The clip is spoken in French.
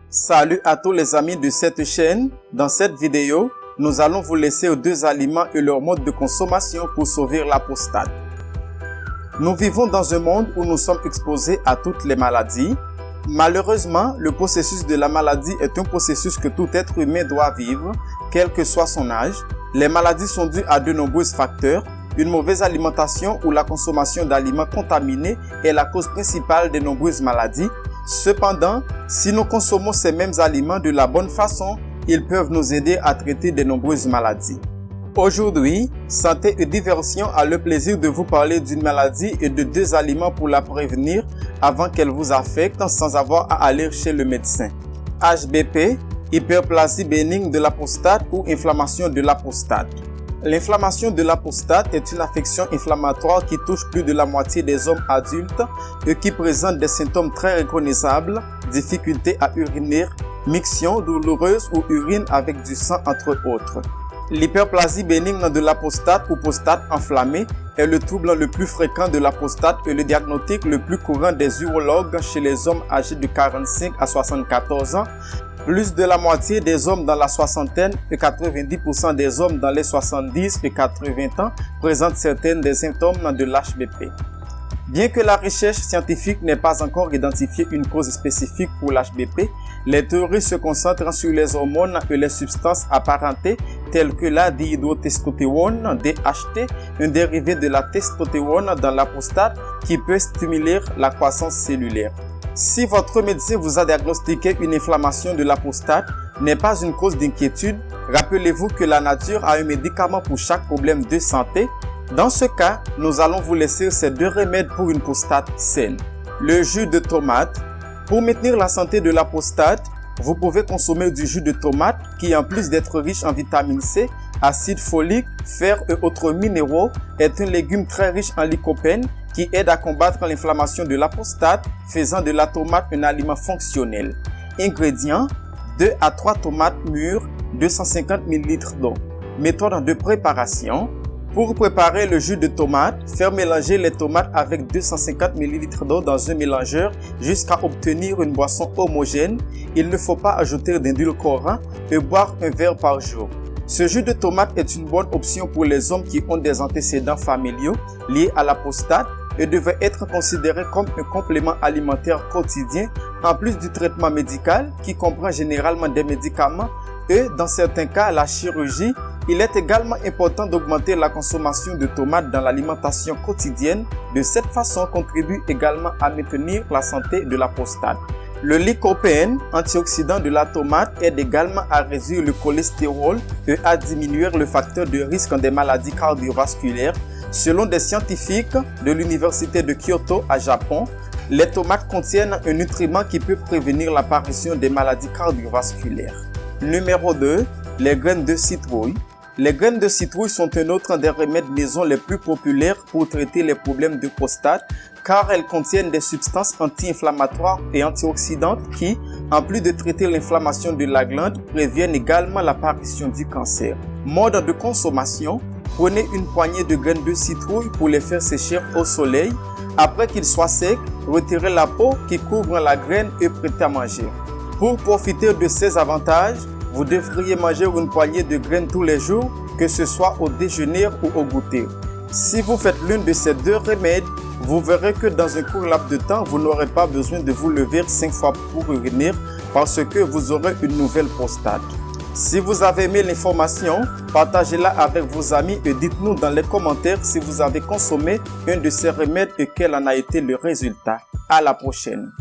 Salut à tous les amis de cette chaîne. Dans cette vidéo, nous allons vous laisser aux deux aliments et leur mode de consommation pour sauver la prostate. Nous vivons dans un monde où nous sommes exposés à toutes les maladies. Malheureusement, le processus de la maladie est un processus que tout être humain doit vivre, quel que soit son âge. Les maladies sont dues à de nombreux facteurs. Une mauvaise alimentation ou la consommation d'aliments contaminés est la cause principale de nombreuses maladies. Cependant, si nous consommons ces mêmes aliments de la bonne façon, ils peuvent nous aider à traiter de nombreuses maladies. Aujourd'hui, Santé et Diversion a le plaisir de vous parler d'une maladie et de deux aliments pour la prévenir avant qu'elle vous affecte sans avoir à aller chez le médecin. HBP, hyperplasie bénigne de la prostate ou inflammation de la prostate. L'inflammation de la prostate est une affection inflammatoire qui touche plus de la moitié des hommes adultes et qui présente des symptômes très reconnaissables, difficultés à uriner, miction douloureuse ou urine avec du sang entre autres. L'hyperplasie bénigne de la prostate ou prostate enflammée est le trouble le plus fréquent de la prostate et le diagnostic le plus courant des urologues chez les hommes âgés de 45 à 74 ans. Plus de la moitié des hommes dans la soixantaine et 90% des hommes dans les 70 et 80 ans présentent certains des symptômes de l'HBP. Bien que la recherche scientifique n'ait pas encore identifié une cause spécifique pour l'HBP, les théories se concentrent sur les hormones et les substances apparentées telles que la dihydrotestostérone, DHT, un dérivé de la testostérone dans la prostate qui peut stimuler la croissance cellulaire. Si votre médecin vous a diagnostiqué une inflammation de la prostate, n'est pas une cause d'inquiétude, rappelez-vous que la nature a un médicament pour chaque problème de santé. Dans ce cas, nous allons vous laisser ces deux remèdes pour une prostate saine. Le jus de tomate. Pour maintenir la santé de la prostate, vous pouvez consommer du jus de tomate qui, en plus d'être riche en vitamine C, acide folique, fer et autres minéraux, est un légume très riche en lycopène qui aide à combattre l'inflammation de la prostate, faisant de la tomate un aliment fonctionnel. Ingrédients: 2 à 3 tomates mûres, 250 ml d'eau. Méthode de préparation. Pour préparer le jus de tomate, faire mélanger les tomates avec 250 ml d'eau dans un mélangeur jusqu'à obtenir une boisson homogène. Il ne faut pas ajouter d'édulcorant et boire un verre par jour. Ce jus de tomate est une bonne option pour les hommes qui ont des antécédents familiaux liés à la prostate et devrait être considéré comme un complément alimentaire quotidien en plus du traitement médical qui comprend généralement des médicaments et dans certains cas la chirurgie. Il est également important d'augmenter la consommation de tomates dans l'alimentation quotidienne. De cette façon, contribue également à maintenir la santé de la prostate. Le lycopène, antioxydant de la tomate, aide également à réduire le cholestérol et à diminuer le facteur de risque des maladies cardiovasculaires. Selon des scientifiques de l'université de Kyoto à Japon, les tomates contiennent un nutriment qui peut prévenir l'apparition des maladies cardiovasculaires. Numéro 2, les graines de citrouille. Les graines de citrouille sont un autre des remèdes maison les plus populaires pour traiter les problèmes de prostate car elles contiennent des substances anti-inflammatoires et antioxydantes qui, en plus de traiter l'inflammation de la glande, préviennent également l'apparition du cancer. Mode de consommation: prenez une poignée de graines de citrouille pour les faire sécher au soleil. Après qu'ils soient secs, retirez la peau qui couvre la graine et prêtez à manger. Pour profiter de ces avantages, vous devriez manger une poignée de graines tous les jours, que ce soit au déjeuner ou au goûter. Si vous faites l'une de ces deux remèdes, vous verrez que dans un court laps de temps, vous n'aurez pas besoin de vous lever 5 fois pour uriner parce que vous aurez une nouvelle prostate. Si vous avez aimé l'information, partagez-la avec vos amis et dites-nous dans les commentaires si vous avez consommé un de ces remèdes et quel en a été le résultat. À la prochaine.